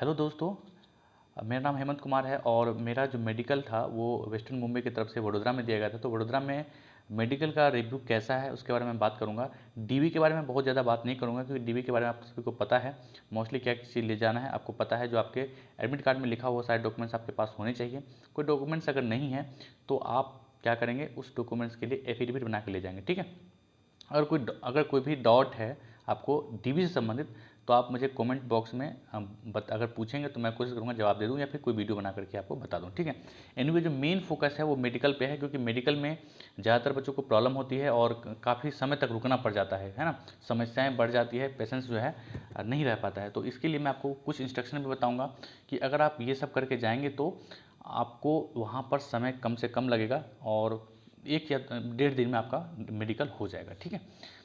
Hello दोस्तों। मेरा नाम हेमंत कुमार है और मेरा जो मेडिकल था वो वेस्टर्न मुंबई की तरफ से वडोदरा में दिया गया था। तो वडोदरा में मेडिकल का रिव्यू कैसा है उसके बारे में बात करूंगा। डीवी के बारे में बहुत ज़्यादा बात नहीं करूंगा क्योंकि डीवी के बारे में आप सभी को पता है। मोस्टली क्या चीज़ ले जाना है आपको पता है। जो आपके एडमिट कार्ड में लिखा हुआ सारे डॉक्यूमेंट्स आपके पास होने चाहिए। कोई डॉक्यूमेंट्स अगर नहीं है तो आप क्या करेंगे, उस डॉक्यूमेंट्स के लिए एफिडेविट बना के ले जाएंगे। ठीक है। अगर कोई भी डाउट है आपको डीबी से संबंधित तो आप मुझे कमेंट बॉक्स में अगर पूछेंगे तो मैं कोशिश करूंगा जवाब दे दूं या फिर कोई वीडियो बना करके आपको बता दूं। ठीक है। एनीवे जो मेन फोकस है वो मेडिकल पे है क्योंकि मेडिकल में ज़्यादातर बच्चों को प्रॉब्लम होती है और काफ़ी समय तक रुकना पड़ जाता है ना। समस्याएं बढ़ जाती है, पेशेंस जो है नहीं रह पाता है। तो इसके लिए मैं आपको कुछ इंस्ट्रक्शन भी बताऊँगा कि अगर आप ये सब करके जाएंगे तो आपको वहाँ पर समय कम से कम लगेगा और 1 या 1.5 दिन में आपका मेडिकल हो जाएगा। ठीक है।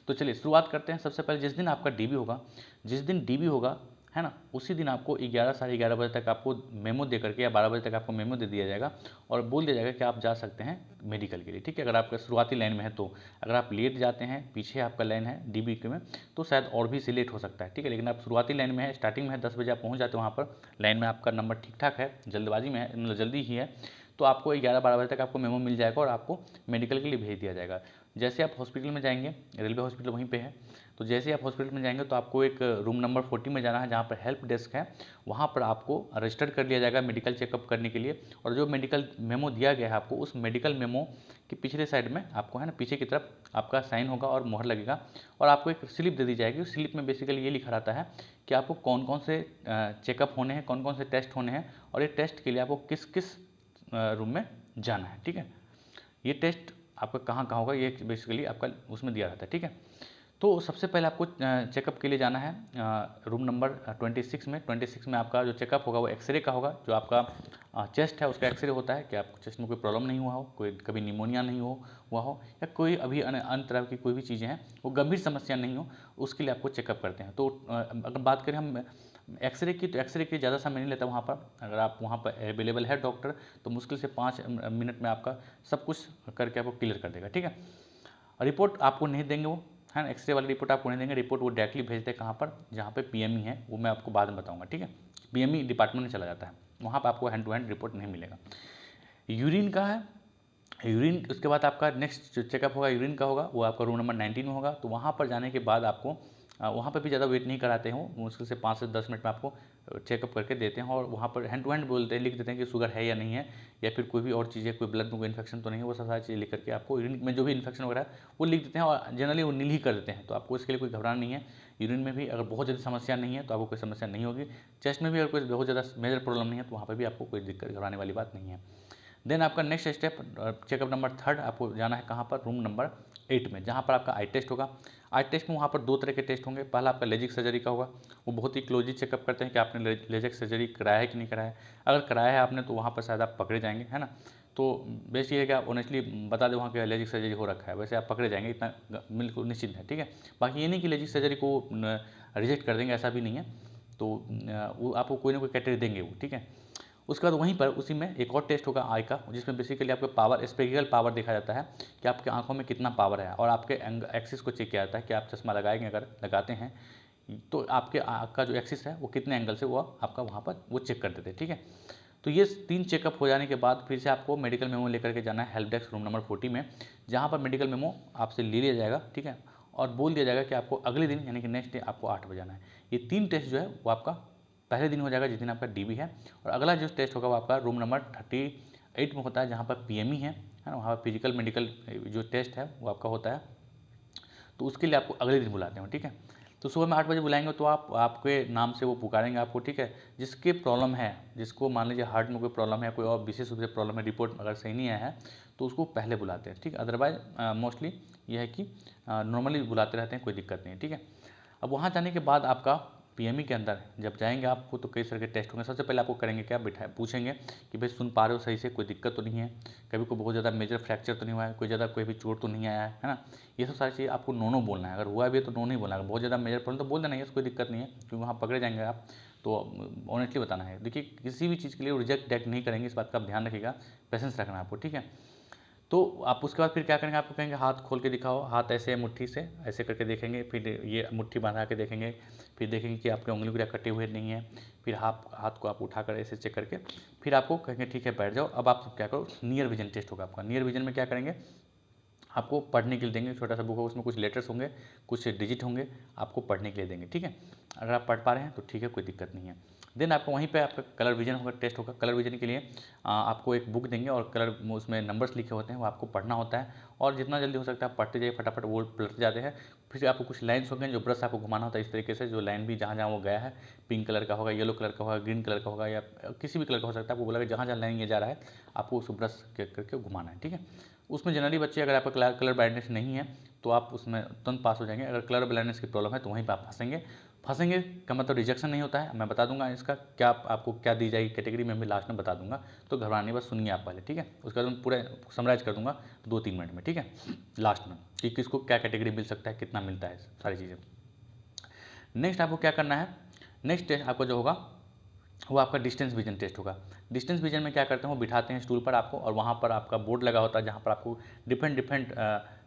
तो चलिए शुरुआत करते हैं। सबसे पहले जिस दिन आपका डीबी होगा, जिस दिन डीबी होगा है ना, उसी दिन आपको 11 साढ़े 11 बजे तक आपको मेमो दे करके या 12 बजे तक आपको मेमो दे दिया जाएगा और बोल दिया जाएगा कि आप जा सकते हैं मेडिकल के लिए। ठीक है। अगर आपका शुरुआती लाइन में है तो अगर आप लेट जाते हैं, पीछे आपका लाइन है डीबी के में, तो शायद और भी से लेट हो सकता है। ठीक है। लेकिन आप शुरुआती लाइन में है, स्टार्टिंग में है, 10 बजे आप पहुँच जाते हैं वहाँ पर, लाइन में आपका नंबर ठीक ठाक है, जल्दबाजी में है, मतलब जल्दी ही है, तो आपको 11-12 बजे तक आपको मेमो मिल जाएगा और आपको मेडिकल के लिए भेज दिया जाएगा। जैसे आप हॉस्पिटल में जाएंगे, रेलवे हॉस्पिटल वहीं पे है, तो जैसे आप हॉस्पिटल में जाएंगे तो आपको एक रूम नंबर 40 में जाना है जहाँ पर हेल्प डेस्क है। वहाँ पर आपको रजिस्टर कर लिया जाएगा मेडिकल चेकअप करने के लिए। और जो मेडिकल मेमो दिया गया है आपको, उस मेडिकल मेमो की पिछले साइड में आपको है ना, पीछे की तरफ आपका साइन होगा और मोहर लगेगा और आपको एक स्लिप दे दी जाएगी। उस स्लिप में बेसिकली ये लिखा रहता है कि आपको कौन कौन से चेकअप होने हैं, कौन कौन से टेस्ट होने हैं और ये टेस्ट के लिए आपको किस किस रूम में जाना है। ठीक है। ये टेस्ट आपका कहाँ कहाँ होगा ये बेसिकली आपका उसमें दिया रहता है। ठीक है। तो सबसे पहले आपको चेकअप के लिए जाना है रूम नंबर 26 में। 26 में आपका जो चेकअप होगा वो एक्सरे का होगा। जो आपका चेस्ट है उसका एक्सरे होता है कि आपको चेस्ट में कोई प्रॉब्लम नहीं हुआ हो, कोई कभी निमोनिया नहीं हुआ हो या कोई अभी अन्य तरह की कोई भी चीज़ें हैं, वो गंभीर समस्या नहीं हो, उसके लिए आपको चेकअप करते हैं। तो अगर बात करें हम एक्सरे की, तो एक्सरे के ज़्यादा समय नहीं लेता वहाँ पर। अगर आप वहाँ पर अवेलेबल है डॉक्टर तो मुश्किल से 5 मिनट में आपका सब कुछ करके आपको क्लियर कर देगा। ठीक है। रिपोर्ट आपको नहीं देंगे वो, है ना, एक्सरे वाली रिपोर्ट आपको नहीं देंगे। रिपोर्ट वो डायरेक्टली भेजते हैं कहाँ पर, जहाँ पे पीएमई है, वो मैं आपको बाद में बताऊँगा। ठीक है। पीएमई डिपार्टमेंट में चला जाता है, वहाँ पर आपको हैंड टू हैंड रिपोर्ट नहीं मिलेगा। यूरिन का है, यूरिन उसके बाद आपका नेक्स्ट जो चेकअप होगा यूरिन का होगा, वो आपका रूम नंबर 19 में होगा। तो वहाँ पर जाने के बाद आपको वहाँ पर भी ज़्यादा वेट नहीं कराते हैं, वो मुश्किल से 5 से 10 मिनट में आपको चेकअप करके देते हैं और वहाँ पर हैंड टू हैंड बोलते हैं, लिख देते हैं कि शुगर है या नहीं है या फिर कोई भी और चीज़ है, कोई ब्लड में कोई इन्फेक्शन तो नहीं है, वो सब सारी चीज़ें लिख करके आपको यूरिन में जो भी इन्फेक्शन वगैरह है वो लिख देते हैं और जनरली वो नील ही कर देते हैं। तो आपको इसके लिए कोई घबराना नहीं है। यूरिन में भी अगर बहुत ज़्यादा समस्या नहीं है तो आपको कोई समस्या नहीं होगी। चेस्ट में भी अगर कोई बहुत ज़्यादा मेजर प्रॉब्लम नहीं है तो वहाँ पर भी आपको कोई दिक्कत घबराने वाली बात नहीं है। देन आपका नेक्स्ट स्टेप चेकअप नंबर 3 आपको जाना है कहाँ पर, रूम नंबर 8 में, जहाँ पर आपका आई टेस्ट होगा। आई टेस्ट में वहाँ पर 2 तरह के टेस्ट होंगे। पहला आपका लेजिक सर्जरी का होगा, वो बहुत ही क्लोजली चेकअप करते हैं कि आपने लेजिक सर्जरी कराया है कि नहीं कराया है। अगर कराया है आपने तो वहाँ पर शायद आप पकड़े जाएंगे, है ना। तो बेस्ट ये है कि आप ऑनेस्टली बता दें वहाँ के लेजिक सर्जरी हो रखा है, वैसे आप पकड़े जाएंगे, इतना बिल्कुल निश्चित है। ठीक है। बाकी ये नहीं कि लेजिक सर्जरी को रिजेक्ट कर देंगे, ऐसा भी नहीं है। तो वो आपको कोई ना कोई कैटेगरी देंगे वो। ठीक है। उसके बाद वहीं पर उसी में एक और टेस्ट होगा आई का, जिसमें बेसिकली आपका पावर, स्पेक्टिकल पावर देखा जाता है कि आपके आंखों में कितना पावर है और आपके एक्सिस को चेक किया जाता है कि आप चश्मा लगाएंगे, अगर लगाते हैं तो आपके आँख का जो एक्सिस है वो कितने एंगल से वो आपका वहाँ पर वो चेक कर देते हैं। ठीक है। तो ये 3 चेकअप हो जाने के बाद फिर से आपको मेडिकल मेमो लेकर के जाना है हेल्प डेस्क रूम नंबर 40 में, जहाँ पर मेडिकल मेमो आपसे ले लिया जाएगा। ठीक है। और बोल दिया जाएगा कि आपको अगले दिन यानी कि नेक्स्ट डे आपको 8 बजे आना है। ये 3 टेस्ट जो है वो आपका पहले दिन हो जाएगा जिस दिन आपका डीबी है। और अगला जो टेस्ट होगा वो आपका रूम नंबर 38 में होता है, जहाँ पर पीएमई है ना, वहाँ पर फिजिकल मेडिकल जो टेस्ट है वो आपका होता है। तो उसके लिए आपको अगले दिन बुलाते हैं। ठीक है। तो सुबह में 8 बजे बुलाएंगे तो आप आपके नाम से वो पुकारेंगे आपको। ठीक है। जिसके प्रॉब्लम है, जिसको मान लीजिए हार्ट में कोई प्रॉब्लम है, कोई और विशेष रूप से प्रॉब्लम है, रिपोर्ट अगर सही नहीं आया है तो उसको पहले बुलाते हैं। ठीक है। अदरवाइज मोस्टली ये है कि नॉर्मली बुलाते रहते हैं, कोई दिक्कत नहीं है। ठीक है। अब वहाँ जाने के बाद आपका पीएमई के अंदर जब जाएंगे आपको तो कई तरह के टेस्ट होंगे। सबसे पहले आपको करेंगे क्या, बिठाए पूछेंगे कि भाई सुन पा रहे हो सही से, कोई दिक्कत तो नहीं है, कभी कोई बहुत ज़्यादा मेजर फ्रैक्चर तो नहीं हुआ है, कोई ज़्यादा कोई भी चोट तो नहीं आया है ना। ये सब सारी चीज़ आपको नो नो बोलना है। अगर हुआ भी है तो नो नहीं बोलना है। बहुत ज़्यादा मेजर प्रॉब्लम तो बोल देना है, कोई दिक्कत नहीं है, क्योंकि वहाँ पकड़े जाएंगे आप। तो ऑनेस्टली बताना है। देखिए किसी भी चीज़ के लिए रिजेक्ट डायरेक्ट नहीं करेंगे, इस बात का आप ध्यान रखिएगा, पेशेंस रखना है आपको। ठीक है। तो आप उसके बाद फिर क्या करेंगे, आपको कहेंगे हाथ खोल के दिखाओ, हाथ ऐसे मुट्ठी से ऐसे करके देखेंगे, फिर ये मुट्ठी बांधा के देखेंगे, फिर देखेंगे कि आपके उंगली वगैरह कटे हुए नहीं है, फिर हाथ को आप उठाकर ऐसे चेक करके फिर आपको कहेंगे ठीक है बैठ जाओ। अब आप क्या करो, नियर विजन टेस्ट होगा आपका। नियर विजन में क्या करेंगे, आपको पढ़ने के लिए देंगे, छोटा सा बुक होगा, उसमें कुछ लेटर्स होंगे, कुछ डिजिट होंगे, आपको पढ़ने के लिए देंगे, ठीक है। अगर आप पढ़ पा रहे हैं तो ठीक है, कोई दिक्कत नहीं है। देन आपको वहीं पे आपका कलर विजन होगा, टेस्ट होगा। कलर विजन के लिए आपको एक बुक देंगे और कलर उसमें नंबर्स लिखे होते हैं, वो आपको पढ़ना होता है, और जितना जल्दी हो सकता है पढ़ते जाइए, फटाफट वो पलटते जाते हैं। फिर आपको कुछ लाइन्स होंगे जो ब्रश आपको घुमाना होता है इस तरीके से, जो लाइन भी जहाँ जहाँ वो गया है, पिंक कलर का होगा, येलो कलर का होगा, ग्रीन कलर का होगा, या किसी भी कलर का हो सकता है, आपको बोला कि जहाँ जहाँ लाइन ये जा रहा है आपको उस ब्रश करके घुमाना है, ठीक है। उसमें जनरली बच्चे, अगर आपका कलर ब्राइटनेस नहीं है तो आप उसमें तुरंत पास हो जाएंगे। अगर कलर ब्लाइंडनेस की प्रॉब्लम है तो वहीं पर आप फंसेंगे का मतलब रिजेक्शन नहीं होता है। मैं बता दूंगा इसका क्या आपको क्या दी जाएगी कैटेगरी में, भी लास्ट में बता दूंगा, तो घबराने बस सुनिए आप पहले, ठीक है। उसके बाद मैं पूरा समराइज कर दूंगा 2-3 मिनट में, ठीक है, लास्ट में, कि किसको क्या कैटेगरी मिल सकता है, कितना मिलता है, सारी चीज़ें। नेक्स्ट आपको क्या करना है, नेक्स्ट टेस्ट आपको जो होगा वो आपका डिस्टेंस विजन टेस्ट होगा। डिस्टेंस विजन में क्या करते हैं, वो बिठाते हैं स्टूल पर आपको, और वहाँ पर आपका बोर्ड लगा होता है जहाँ पर आपको डिफरेंट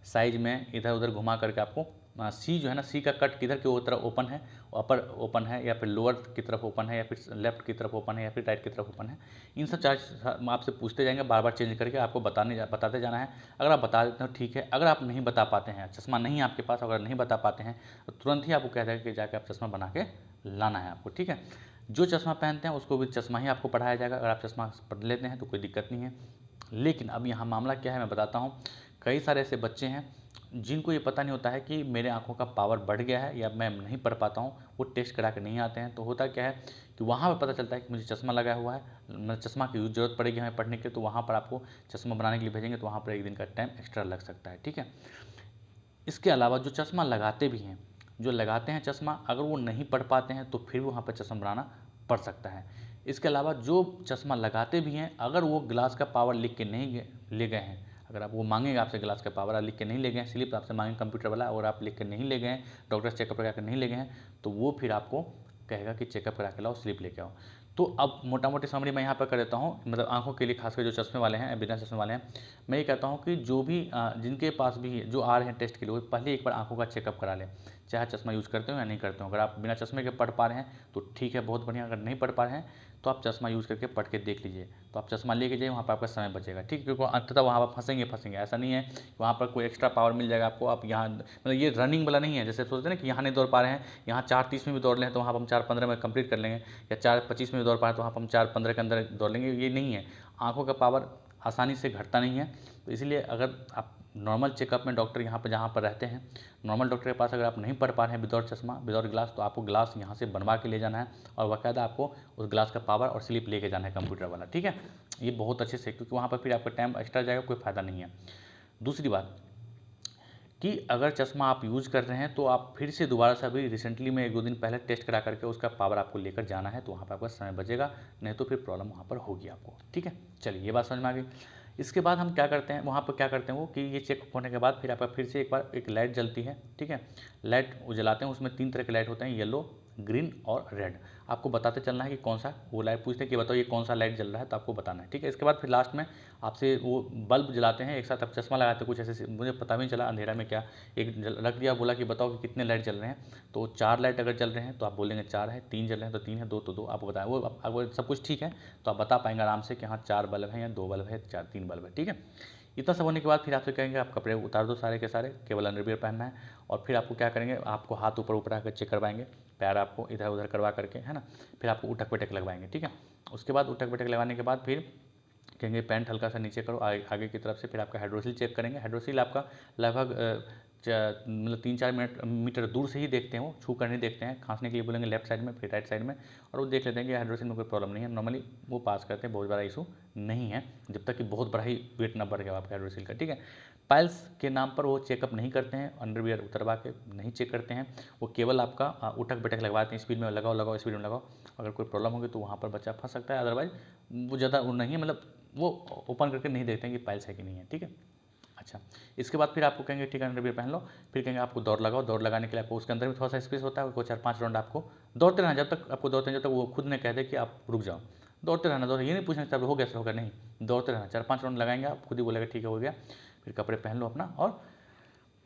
साइज में इधर उधर घुमा करके आपको सी जो है ना, सी का कट किधर की तरफ ओपन है, अपर ओपन है, या फिर लोअर की तरफ ओपन है, या फिर लेफ्ट की तरफ ओपन है, या फिर राइट की तरफ ओपन है, इन सब चार्ज आपसे पूछते जाएंगे, बार बार चेंज करके आपको बताते जाना है। अगर आप बता देते हो ठीक है, अगर आप नहीं बता पाते हैं, चश्मा नहीं है आपके पास, अगर नहीं बता पाते हैं तो तुरंत ही आपको कह देगा कि जाके आप चश्मा बना के लाना है आपको, ठीक है। जो चश्मा पहनते हैं उसको भी चश्मा ही आपको पढ़ाया जाएगा, अगर आप चश्मा पढ़ लेते हैं तो कोई दिक्कत नहीं है। लेकिन अब यहाँ मामला क्या है मैं बताता हूँ। कई सारे ऐसे बच्चे हैं जिनको ये पता नहीं होता है कि मेरे आँखों का पावर बढ़ गया है या मैं नहीं पढ़ पाता हूँ, वो टेस्ट करा के नहीं आते हैं। तो होता क्या है कि वहाँ पर पता चलता है कि मुझे चश्मा लगा हुआ है, मतलब चश्मा की ज़रूरत पड़ेगी हमें पढ़ने के लिए, तो वहाँ पर आपको चश्मा बनाने के लिए भेजेंगे, तो वहाँ पर एक दिन का टाइम एक्स्ट्रा लग सकता है, ठीक है। इसके अलावा जो चश्मा लगाते भी हैं, जो लगाते हैं चश्मा, अगर वो नहीं पढ़ पाते हैं तो फिर वहाँ पर चश्मा बनाना पड़ सकता है। इसके अलावा जो चश्मा लगाते भी हैं, अगर वो ग्लास का पावर लिख के नहीं ले गए हैं, अगर आप वो मांगेंगे आपसे ग्लास का पावर, आप लिख के नहीं ले गए हैं, स्लिप आपसे मांगेंगे कंप्यूटर वाला और आप लिख के नहीं ले गए हैं, डॉक्टर चेकअप करा के नहीं ले गए हैं, तो वो फिर आपको कहेगा कि चेकअप करा के लाओ, स्लिप लेके आओ। तो अब मोटा मोटी समरी मैं यहाँ पर कर देता हूँ, मतलब आंखों के लिए खासकर जो चश्मे वाले हैं, बिना चश्मे वाले हैं, मैं ये कहता हूँ कि जो भी जिनके पास भी जो आ रहे हैं टेस्ट के लिए, वो पहले एक बार आंखों का चेकअप करा लें, चाहे चश्मा यूज़ करते हो या नहीं करते हो। अगर आप बिना चश्मे के पढ़ पा रहे हैं तो ठीक है, बहुत बढ़िया। अगर नहीं पढ़ पा रहे हैं तो आप चश्मा यूज़ करके पढ़ के देख लीजिए, तो आप चश्मा लेके जाइए, वहाँ पर आपका समय बचेगा, ठीक। क्योंकि अंततः वहाँ पर फंसेंगे। ऐसा नहीं है वहाँ पर कोई एक्स्ट्रा पावर मिल जाएगा आपको। आप यहाँ मतलब ये रनिंग वाला नहीं है, जैसे सोचते हैं ना कि यहाँ नहीं दौड़ पा रहे हैं, यहाँ 4:30 में भी दौड़ लें तो वहाँ पर हम 4:15 में कंप्लीट कर लेंगे, या 4:25 में भी दौड़ पा रहे हैं तो वहाँ पर हम 4:15 के अंदर दौड़ लेंगे, ये नहीं है। आँखों का पावर आसानी से घटता नहीं है। तो इसलिए अगर आप नॉर्मल चेकअप में डॉक्टर यहाँ पर जहाँ पर रहते हैं, नॉर्मल डॉक्टर के पास अगर आप नहीं पढ़ पा रहे हैं विदाउट चश्मा विदाउट ग्लास, तो आपको ग्लास यहाँ से बनवा के ले जाना है, और बाकायदा आपको उस ग्लास का पावर और स्लिप लेके जाना है कंप्यूटर वाला, ठीक है। ये बहुत अच्छे से, क्योंकि वहाँ पर फिर आपका टाइम एक्स्ट्रा जाएगा, कोई फ़ायदा नहीं है। दूसरी बात कि अगर चश्मा आप यूज़ कर रहे हैं तो आप फिर से दोबारा से, अभी रिसेंटली में 1-2 दिन पहले टेस्ट करा करके उसका पावर आपको लेकर जाना है, तो वहाँ पर आपका समय बचेगा, नहीं तो फिर प्रॉब्लम वहाँ पर होगी आपको, ठीक है। चलिए ये बात समझ में आ गई। इसके बाद हम क्या करते हैं, वहाँ पर क्या करते हैं वो कि ये चेक होने के बाद फिर आपका फिर से एक बार एक लाइट जलती है, ठीक है। लाइट वो जलाते हैं, उसमें 3 तरह के लाइट होते हैं, येलो, ग्रीन और रेड। आपको बताते चलना है कि कौन सा, वो लाइट पूछते हैं कि बताओ ये कौन सा लाइट जल रहा है, तो आपको बताना है, ठीक है। इसके बाद फिर लास्ट में आपसे वो बल्ब जलाते हैं एक साथ, आप चश्मा लगाते हैं, कुछ ऐसे मुझे पता भी नहीं चला अंधेरा में क्या एक रख दिया, बोला कि बताओ कि कितने लाइट जल रहे हैं, तो 4 लाइट अगर जल रहे हैं तो आप बोलेंगे 4 है, 3 जल रहे हैं तो 3 है, 2 तो 2, आपको बताएं। वो अगर सब कुछ ठीक है तो आप बता पाएंगे आराम से कि हाँ 4 बल्ब है या 2 बल्ब है, 3 बल्ब है, ठीक है। इतना सब होने के बाद फिर आपसे कहेंगे आप कपड़े उतार दो सारे के सारे, केवल अंडरवियर पहनना है, और फिर आपको क्या करेंगे, आपको हाथ ऊपर ऊपर आकर चेक करवाएंगे, पैर आपको इधर उधर करवा करके, है ना। फिर आपको उठक बैठक लगवाएंगे, ठीक है। उसके बाद उठक बैठक लगवाने के बाद फिर कहेंगे पैंट हल्का सा नीचे करो आगे की तरफ से, फिर आपका हाइड्रोसिल चेक करेंगे। हाइड्रोसिल आपका लगभग मतलब 3-4 मीटर दूर से ही देखते हैं, वो छू कर नहीं देखते हैं। खांसने के लिए बोलेंगे लेफ्ट साइड में, फिर राइट साइड में, और वो देख लेते हैं कि हाइड्रोसिल में कोई प्रॉब्लम नहीं है, नॉर्मली वो पास करते हैं, बहुत बड़ा इशू नहीं है, जब तक कि बहुत बड़ा ही वेट ना बढ़ गया आपका हाइड्रोसिल का, ठीक है। पाइल्स के नाम पर वो चेकअप नहीं करते हैं, अंडरवियर उतरवा के नहीं चेक करते हैं, वो केवल आपका उठक बैठक लगवाते हैं, स्पीड में लगाओ स्पीड में लगाओ। अगर कोई प्रॉब्लम होगी तो वहाँ पर बच्चा फंस सकता है, अदरवाइज वो ज़्यादा वो नहीं है, मतलब वो ओपन करके नहीं देखते हैं कि पाइल्स है कि नहीं है, ठीक है। अच्छा, इसके बाद फिर आपको कहेंगे ठीक है अंडरवियर पहन लो, फिर कहेंगे आपको दौड़ लगाओ। दौड़ लगाने के लिए आपको उसके अंदर भी थोड़ा सा स्पेस होता है, वो 4-5 राउंड आपको दौड़ते रहना, जब तक आपको दौड़ते हैं जब तक वो खुद ने कह दे कि आप रुक जाओ। दौड़ते रहना, दौड़, ये नहीं पूछना कि हो गया सर, हो गया, नहीं, दौड़ते रहना, 4-5 राउंड लगाएंगे, आप खुद ही बोलेगा ठीक है हो गया, फिर कपड़े पहन लो अपना और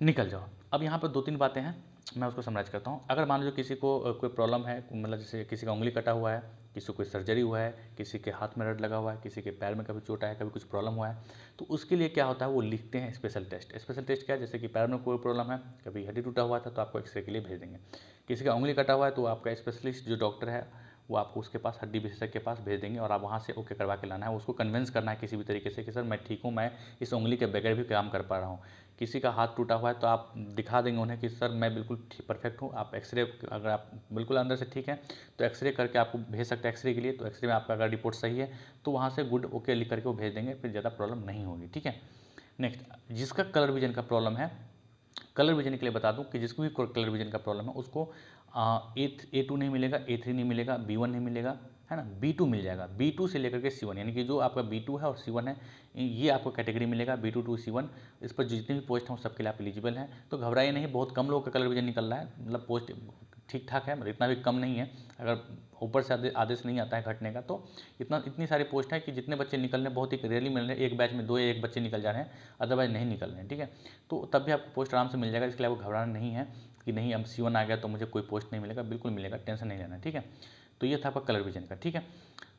निकल जाओ। अब यहाँ पर 2-3 बातें हैं, मैं उसको समराइज़ करता हूँ। अगर मान लीजिए किसी को कोई प्रॉब्लम है, मतलब जैसे किसी का उँगली कटा हुआ है, किसी को कोई सर्जरी हुआ है, किसी के हाथ में रड लगा हुआ है, किसी के पैर में कभी चोट आया है, कभी कुछ प्रॉब्लम हुआ है, तो उसके लिए क्या होता है, वो लिखते हैं स्पेशल टेस्ट। स्पेशल टेस्ट क्या है, जैसे कि पैर में कोई प्रॉब्लम है, कभी हड्डी टूटा हुआ था तो आपको एक्सरे के लिए भेज देंगे। किसी का उँगली कटा हुआ है तो आपका स्पेशलिस्ट जो डॉक्टर है वो आपको उसके पास, हड्डी विशेषज्ञ के पास भेज देंगे और आप वहाँ से ओके करवा के लाना है। उसको कन्विंस करना है किसी भी तरीके से कि सर मैं ठीक हूँ, मैं इस उँगली के बगैर भी काम कर पा रहा हूँ। किसी का हाथ टूटा हुआ है तो आप दिखा देंगे उन्हें कि सर मैं बिल्कुल परफेक्ट हूँ, आप एक्सरे, अगर आप बिल्कुल अंदर से ठीक है तो एक्सरे करके आपको भेज सकते हैं एक्सरे के लिए, तो एक्सरे में आपका अगर रिपोर्ट सही है तो वहाँ से गुड ओके लिख करके वो भेज देंगे, फिर ज़्यादा प्रॉब्लम नहीं होगी। ठीक है। नेक्स्ट, जिसका कलर विजन का प्रॉब्लम है, कलर विजन के लिए बता दूं कि जिसको भी कलर विजन का प्रॉब्लम है उसको A2 नहीं मिलेगा, A3 नहीं मिलेगा, B1 नहीं मिलेगा, है ना, B2 मिल जाएगा। B2 से लेकर के C1, यानी कि जो आपका B2 है और C1 है, ये आपको कैटेगरी मिलेगा B2 to C1। इस पर जितने भी पोस्ट हैं सबके लिए आप एलिजिबल हैं, तो घबराइए नहीं, बहुत कम लोगों का कलर विजन निकल रहा है, मतलब पोस्ट ठीक ठाक है, मतलब इतना भी कम नहीं है। अगर ऊपर से आदेश नहीं आता है घटने का तो इतनी सारी पोस्ट है कि जितने बच्चे निकल रहे हैं बहुत ही रेयरली मिल रहे हैं, एक बैच में 2 या 1 बच्चे निकल जा रहे हैं, अदरवाइज नहीं निकल रहे हैं। ठीक है, तो तब भी आपको पोस्ट आराम से मिल जाएगा, इसके लिए आपको घबराना नहीं है कि नहीं अब C1 आ गया तो मुझे कोई पोस्ट नहीं मिलेगा, बिल्कुल मिलेगा, टेंशन नहीं लेना। ठीक है, तो ये था आपका कलर विजन का। ठीक है,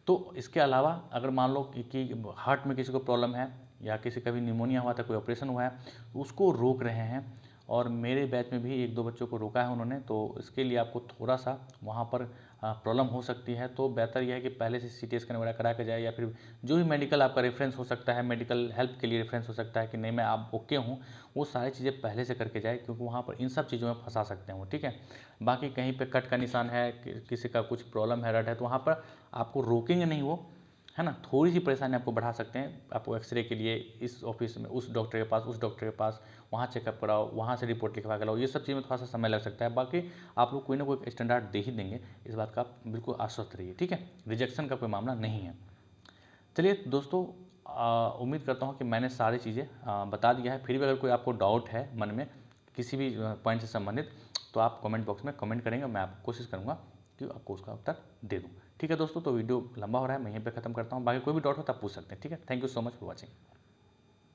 तो इसके अलावा अगर मान लो कि हार्ट में किसी को प्रॉब्लम है या किसी का भी निमोनिया हुआ था, कोई ऑपरेशन हुआ है, तो उसको रोक रहे हैं, और मेरे बैच में भी 1-2 बच्चों को रोका है उन्होंने, तो इसके लिए आपको थोड़ा सा वहाँ पर प्रॉब्लम हो सकती है, तो बेहतर यह है कि पहले से CT स्कैन वगैरह करा के जाए, या फिर जो भी मेडिकल आपका रेफरेंस हो सकता है, मेडिकल हेल्प के लिए रेफरेंस हो सकता है कि नहीं मैं आप ओके हूँ, वो सारी चीज़ें पहले से करके जाए, क्योंकि वहाँ पर इन सब चीज़ों में फंसा सकते हैं वो। ठीक है, बाकी कहीं पे कट का निशान है, किसी का कुछ प्रॉब्लम है, रड है, तो वहाँ पर आपको रोकेंगे नहीं वो, है ना, थोड़ी सी परेशानी आपको बढ़ा सकते हैं। आपको एक्सरे के लिए इस ऑफिस में उस डॉक्टर के पास, उस डॉक्टर के पास, वहाँ चेकअप कराओ, वहाँ से रिपोर्ट लिखवा के लाओ, ये सब चीज़ में थोड़ा सा समय लग सकता है। बाकी आप लोग कोई ना कोई स्टैंडर्ड दे ही देंगे, इस बात का आप बिल्कुल आश्वस्त रहिए। ठीक है, रिजेक्शन का कोई मामला नहीं है। चलिए दोस्तों, उम्मीद करता हूँ कि मैंने सारी चीज़ें बता दिया है। फिर भी अगर कोई आपको डाउट है मन में किसी भी पॉइंट से संबंधित, तो आप कमेंट बॉक्स में कमेंट करेंगे, मैं आपको कोशिश करूँगा कि आपको उसका उत्तर दे दूँ। ठीक है दोस्तों, तो वीडियो लंबा हो रहा है, मैं यहीं पे खत्म करता हूँ। बाकी कोई भी डाउट हो तो आप पूछ सकते हैं। ठीक है, thank you so much for watching.